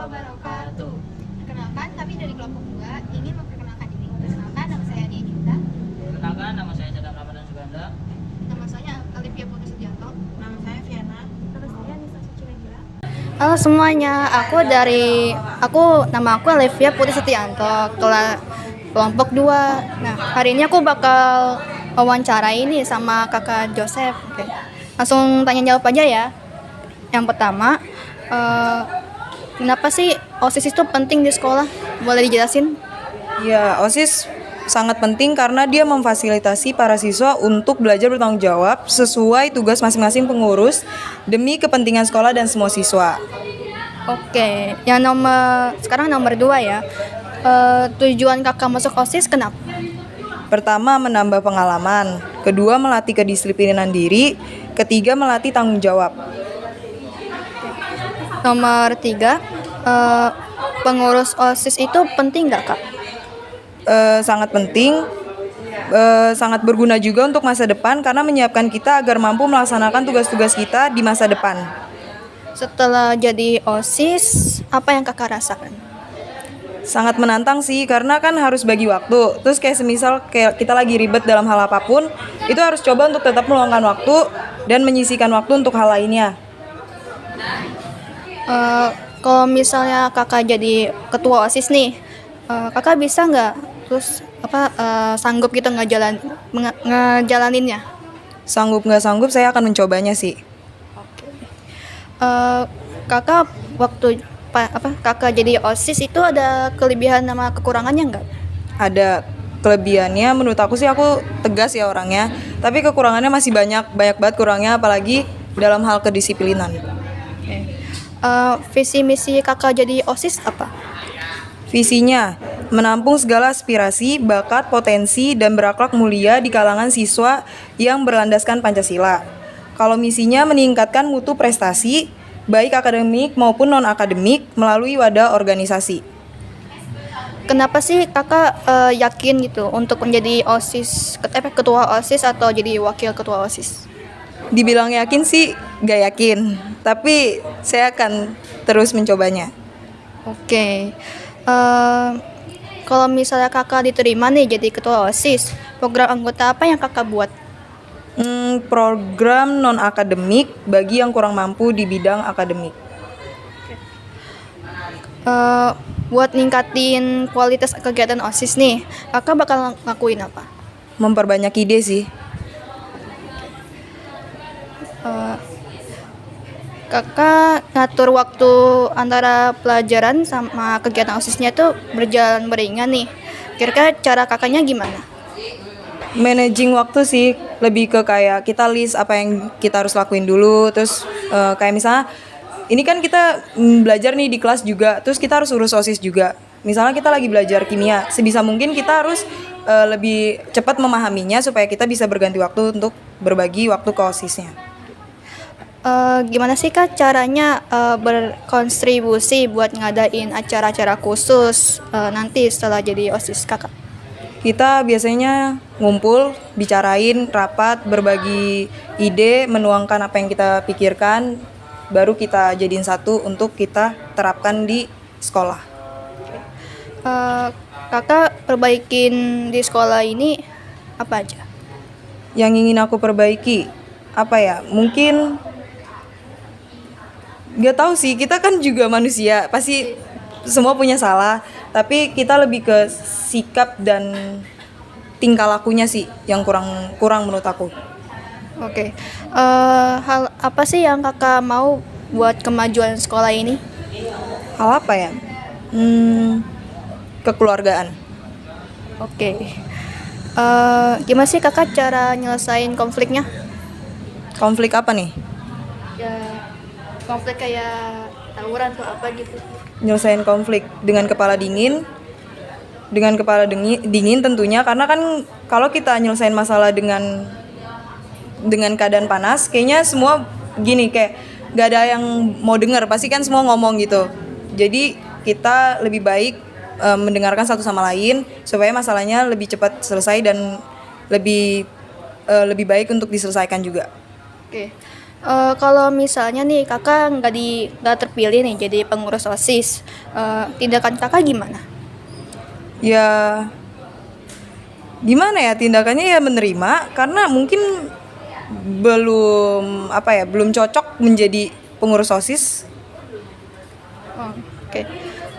wabarakatuh. Perkenalkan, kami dari kelompok 2 ingin memperkenalkan diri. Perkenalkan, nama saya Nia Dinda. Perkenalkan, nama saya Sadam Ramadan Suganda. Nama saya Alivia Putri Sugianto. Nama saya Viana. Nama saya Nisa Suciregila. Halo semuanya, nama aku Alivia Putri Setianto, kelompok 2. Nah, hari ini aku bakal wawancara ini sama kakak Joseph. Oke. Langsung tanya jawab aja ya. Yang pertama, kenapa sih OSIS itu penting di sekolah? Boleh dijelasin? Ya, OSIS sangat penting karena dia memfasilitasi para siswa untuk belajar bertanggung jawab sesuai tugas masing-masing pengurus demi kepentingan sekolah dan semua siswa. Oke, sekarang nomor 2 ya. Tujuan kakak masuk OSIS kenapa? Pertama, menambah pengalaman. Kedua, melatih kedisiplinan diri. Ketiga, melatih tanggung jawab. Nomor 3, pengurus OSIS itu penting nggak kak? Sangat penting, sangat berguna juga untuk masa depan karena menyiapkan kita agar mampu melaksanakan tugas-tugas kita di masa depan. Setelah jadi OSIS, apa yang kakak rasakan? Sangat menantang sih karena kan harus bagi waktu. Terus kayak semisal kayak kita lagi ribet dalam hal apapun, itu harus coba untuk tetap meluangkan waktu dan menyisihkan waktu untuk hal lainnya. Kalau misalnya kakak jadi ketua OSIS nih, kakak bisa nggak sanggup gitu ngejalaninnya? Sanggup nggak sanggup, saya akan mencobanya sih. Kakak kakak jadi OSIS itu ada kelebihan sama kekurangannya nggak? Ada kelebihannya, menurut aku sih aku tegas ya orangnya. Tapi kekurangannya masih banyak banget kurangnya, apalagi dalam hal kedisiplinan. Visi misi kakak jadi OSIS apa? Visinya, menampung segala aspirasi, bakat, potensi, dan berakhlak mulia di kalangan siswa yang berlandaskan Pancasila. Kalau misinya meningkatkan mutu prestasi, baik akademik maupun non-akademik melalui wadah organisasi. Kenapa sih kakak yakin gitu untuk menjadi OSIS, ketua OSIS atau jadi wakil ketua OSIS? Dibilang yakin sih gak yakin, tapi saya akan terus mencobanya. Oke. Kalau misalnya kakak diterima nih jadi ketua OSIS, program anggota apa yang kakak buat? Program non-akademik bagi yang kurang mampu di bidang akademik. Buat ningkatin kualitas kegiatan OSIS nih, kakak bakal ngakuin apa? Memperbanyak ide sih. Kakak ngatur waktu antara pelajaran sama kegiatan OSISnya tuh berjalan beriringan nih. Kira-kira cara kakaknya gimana? Managing waktu sih, lebih ke kayak kita list apa yang kita harus lakuin dulu. Terus kayak misalnya ini kan kita belajar nih di kelas juga, terus kita harus urus OSIS juga. Misalnya kita lagi belajar kimia, sebisa mungkin kita harus lebih cepat memahaminya supaya kita bisa berganti waktu untuk berbagi waktu ke OSISnya. Gimana sih kak caranya berkontribusi buat ngadain acara-acara khusus nanti setelah jadi OSIS kakak? Kita biasanya ngumpul, bicarain, rapat, berbagi ide, menuangkan apa yang kita pikirkan, baru kita jadiin satu untuk kita terapkan di sekolah. Kakak perbaikin di sekolah ini apa aja? Yang ingin aku perbaiki, apa ya? Mungkin gak tahu sih, kita kan juga manusia, pasti semua punya salah, tapi kita lebih ke sikap dan tingkah lakunya sih yang kurang menurut aku. Oke. Hal apa sih yang kakak mau buat kemajuan sekolah ini? Hal apa ya? Kekeluargaan. Oke. Gimana sih kakak cara nyelesain konfliknya? Konflik apa nih? Ya, konflik kayak tawuran atau apa gitu. Nyelesain konflik dengan kepala dingin. Dengan kepala dingin tentunya, karena kan kalau kita nyelesain masalah dengan keadaan panas, kayaknya semua gini, kayak gak ada yang mau dengar, pasti kan semua ngomong gitu. Jadi kita lebih baik mendengarkan satu sama lain supaya masalahnya lebih cepat selesai dan lebih baik untuk diselesaikan juga. Oke. Kalau misalnya nih kakak nggak terpilih nih jadi pengurus OSIS, tindakan kakak gimana? Ya gimana ya, tindakannya ya menerima, karena mungkin belum cocok menjadi pengurus OSIS. Oh, oke.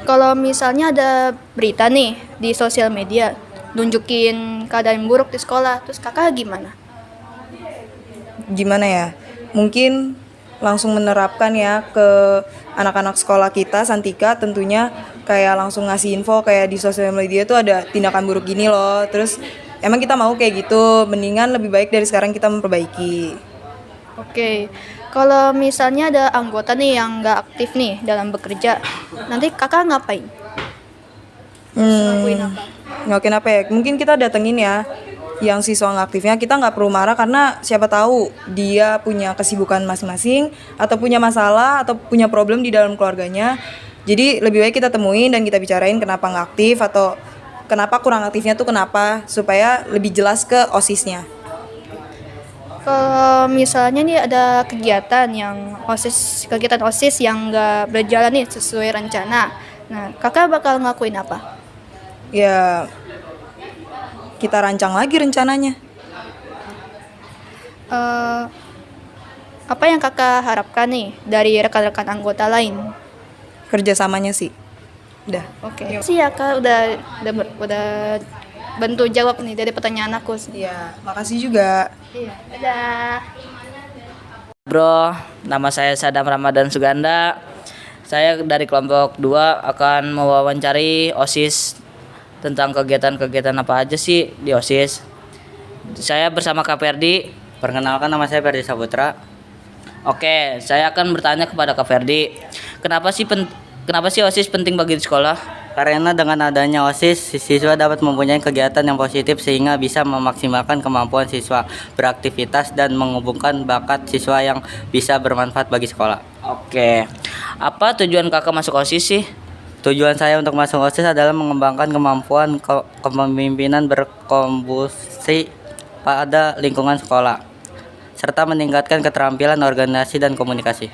Kalau misalnya ada berita nih di sosial media nunjukin keadaan buruk di sekolah, terus kakak gimana? Gimana ya, mungkin langsung menerapkan ya ke anak-anak sekolah kita Santika, tentunya kayak langsung ngasih info kayak di sosial media tuh ada tindakan buruk gini loh, terus emang kita mau kayak gitu, mendingan lebih baik dari sekarang kita memperbaiki. Oke. Kalau misalnya ada anggota nih yang nggak aktif nih dalam bekerja, nanti kakak ngapain? Ngelakuin apa? Ngelakuin apa ya, mungkin kita datengin ya yang siswa nggak aktifnya, kita nggak perlu marah karena siapa tahu dia punya kesibukan masing-masing atau punya masalah atau punya problem di dalam keluarganya. Jadi lebih baik kita temuin dan kita bicarain kenapa nggak aktif atau kenapa kurang aktifnya tuh kenapa, supaya lebih jelas ke OSISnya. Kalau misalnya nih ada kegiatan OSIS yang nggak berjalan nih sesuai rencana, nah kakak bakal ngelakuin apa? Ya kita rancang lagi rencananya. Eh, Apa yang kakak harapkan nih dari rekan-rekan anggota lain? Kerjasamanya sih udah. Oke. Sih ya kak udah bantu jawab nih dari pertanyaan aku. Iya, makasih juga. Iya. Dadah. Bro, nama saya Sadam Ramadan Suganda. Saya dari kelompok 2 akan mewawancari OSIS tentang kegiatan-kegiatan apa aja sih di OSIS. Saya bersama Kak Ferdi. Perkenalkan, nama saya Ferdi Saputra. Oke, saya akan bertanya kepada Kak Ferdi. Kenapa sih OSIS penting bagi sekolah? Karena dengan adanya OSIS, siswa dapat mempunyai kegiatan yang positif sehingga bisa memaksimalkan kemampuan siswa beraktivitas dan menghubungkan bakat siswa yang bisa bermanfaat bagi sekolah. Oke. Apa tujuan Kakak masuk OSIS sih? Tujuan saya untuk masuk OSIS adalah mengembangkan kemampuan kepemimpinan berkontribusi pada lingkungan sekolah, serta meningkatkan keterampilan organisasi dan komunikasi.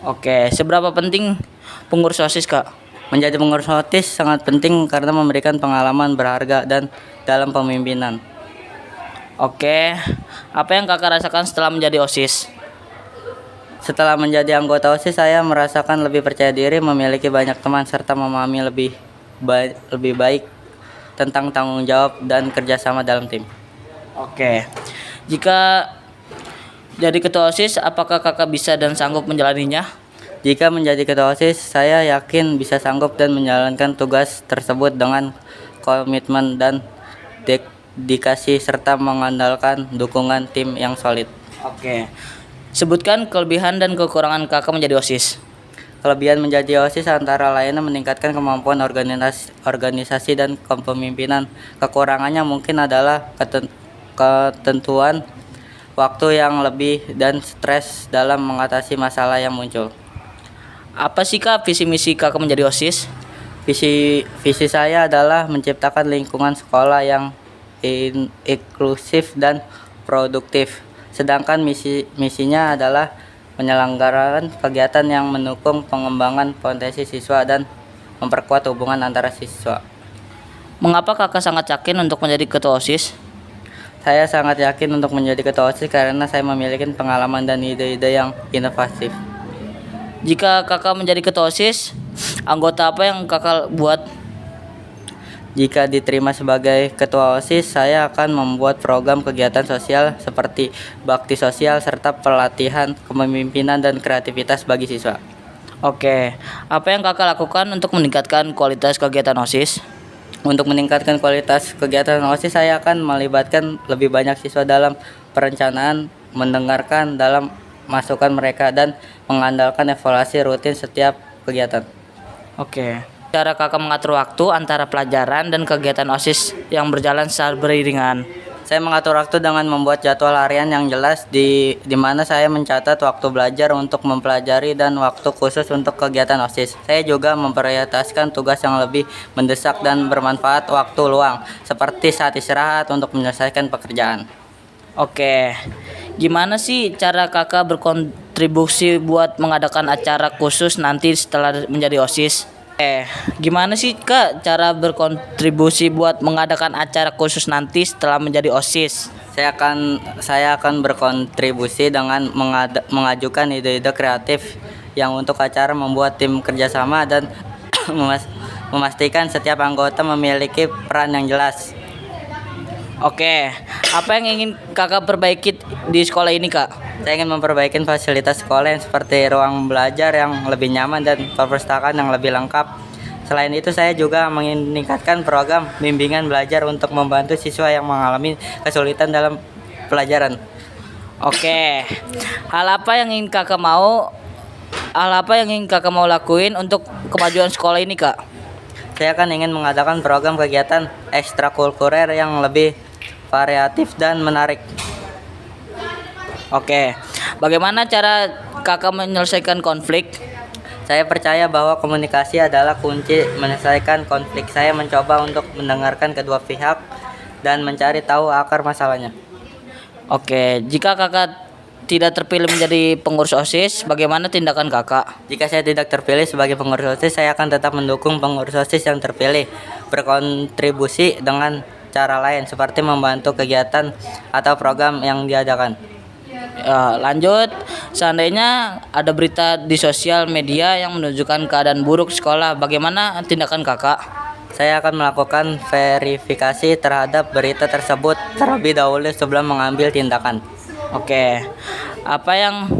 Oke, seberapa penting pengurus OSIS, Kak? Menjadi pengurus OSIS sangat penting karena memberikan pengalaman berharga dan dalam pemimpinan. Oke, apa yang Kakak rasakan setelah menjadi OSIS? Setelah menjadi anggota OSIS, saya merasakan lebih percaya diri, memiliki banyak teman, serta memahami lebih baik tentang tanggung jawab dan kerjasama dalam tim. Oke, jika jadi ketua OSIS, apakah Kakak bisa dan sanggup menjalaninya? Jika menjadi ketua OSIS, saya yakin bisa sanggup dan menjalankan tugas tersebut dengan komitmen dan dedikasi serta mengandalkan dukungan tim yang solid. Oke, sebutkan kelebihan dan kekurangan Kakak menjadi OSIS. Kelebihan menjadi OSIS antara lainnya meningkatkan kemampuan organisasi dan kepemimpinan. Kekurangannya mungkin adalah ketentuan waktu yang lebih dan stres dalam mengatasi masalah yang muncul. Apa sih Kak visi misi Kakak menjadi OSIS? Visi saya adalah menciptakan lingkungan sekolah yang inklusif dan produktif. Sedangkan misinya adalah menyelenggarakan kegiatan yang mendukung pengembangan potensi siswa dan memperkuat hubungan antara siswa. Mengapa Kakak sangat yakin untuk menjadi ketua OSIS? Saya sangat yakin untuk menjadi ketua OSIS karena saya memiliki pengalaman dan ide-ide yang inovatif. Jika Kakak menjadi ketua OSIS, anggota apa yang Kakak buat? Jika diterima sebagai ketua OSIS, saya akan membuat program kegiatan sosial seperti bakti sosial serta pelatihan kepemimpinan dan kreativitas bagi siswa. Oke, apa yang Kakak lakukan untuk meningkatkan kualitas kegiatan OSIS? Untuk meningkatkan kualitas kegiatan OSIS, saya akan melibatkan lebih banyak siswa dalam perencanaan, mendengarkan dalam masukan mereka, dan mengandalkan evaluasi rutin setiap kegiatan. Oke. Cara Kakak mengatur waktu antara pelajaran dan kegiatan OSIS yang berjalan secara beriringan? Saya mengatur waktu dengan membuat jadwal harian yang jelas di mana saya mencatat waktu belajar untuk mempelajari dan waktu khusus untuk kegiatan OSIS. Saya juga memprioritaskan tugas yang lebih mendesak dan bermanfaat waktu luang, seperti saat istirahat untuk menyelesaikan pekerjaan. Oke. Gimana sih cara Kakak berkontribusi berkontribusi buat mengadakan acara khusus nanti setelah menjadi OSIS? Gimana sih Kak cara berkontribusi buat mengadakan acara khusus nanti setelah menjadi OSIS? Saya akan berkontribusi dengan mengajukan ide-ide kreatif yang untuk acara membuat tim kerjasama dan memastikan setiap anggota memiliki peran yang jelas. Oke, apa yang ingin Kakak perbaiki di sekolah ini Kak? Saya ingin memperbaiki fasilitas sekolah yang seperti ruang belajar yang lebih nyaman dan perpustakaan yang lebih lengkap. Selain itu, saya juga meningkatkan program bimbingan belajar untuk membantu siswa yang mengalami kesulitan dalam pelajaran. Oke, hal apa yang ingin Kakak mau lakuin untuk kemajuan sekolah ini Kak? Saya akan ingin mengadakan program kegiatan ekstrakurikuler yang lebih variatif dan menarik. Oke, bagaimana cara Kakak menyelesaikan konflik? Saya percaya bahwa komunikasi adalah kunci menyelesaikan konflik. Saya mencoba untuk mendengarkan kedua pihak dan mencari tahu akar masalahnya. Oke, jika Kakak tidak terpilih menjadi pengurus OSIS, bagaimana tindakan Kakak? Jika saya tidak terpilih sebagai pengurus OSIS, saya akan tetap mendukung pengurus OSIS yang terpilih, berkontribusi dengan cara lain seperti membantu kegiatan atau program yang diadakan. Lanjut, seandainya ada berita di sosial media yang menunjukkan keadaan buruk sekolah, bagaimana tindakan Kakak? Saya akan melakukan verifikasi terhadap berita tersebut terlebih dahulu sebelum mengambil tindakan. Oke, apa yang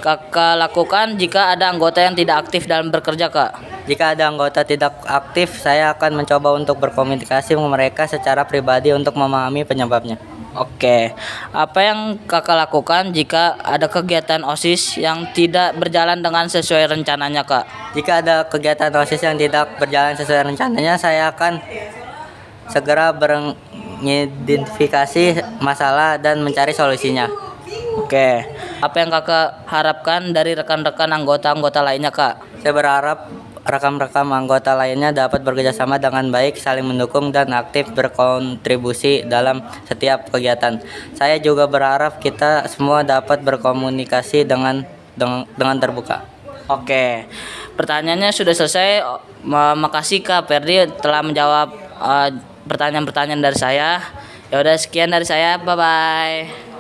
Kakak lakukan jika ada anggota yang tidak aktif dalam bekerja Kak? Jika ada anggota tidak aktif, saya akan mencoba untuk berkomunikasi dengan mereka secara pribadi untuk memahami penyebabnya. Oke, apa yang Kakak lakukan jika ada kegiatan OSIS yang tidak berjalan dengan sesuai rencananya Kak? Jika ada kegiatan OSIS yang tidak berjalan sesuai rencananya, saya akan segera mengidentifikasi masalah dan mencari solusinya. Oke, apa yang Kakak harapkan dari rekan-rekan anggota-anggota lainnya Kak? Saya berharap rekan-rekan anggota lainnya dapat bekerjasama dengan baik, saling mendukung dan aktif berkontribusi dalam setiap kegiatan. Saya juga berharap kita semua dapat berkomunikasi dengan terbuka. Oke, pertanyaannya sudah selesai. Makasih Kak Ferdi telah menjawab pertanyaan-pertanyaan dari saya. Ya udah sekian dari saya. Bye bye.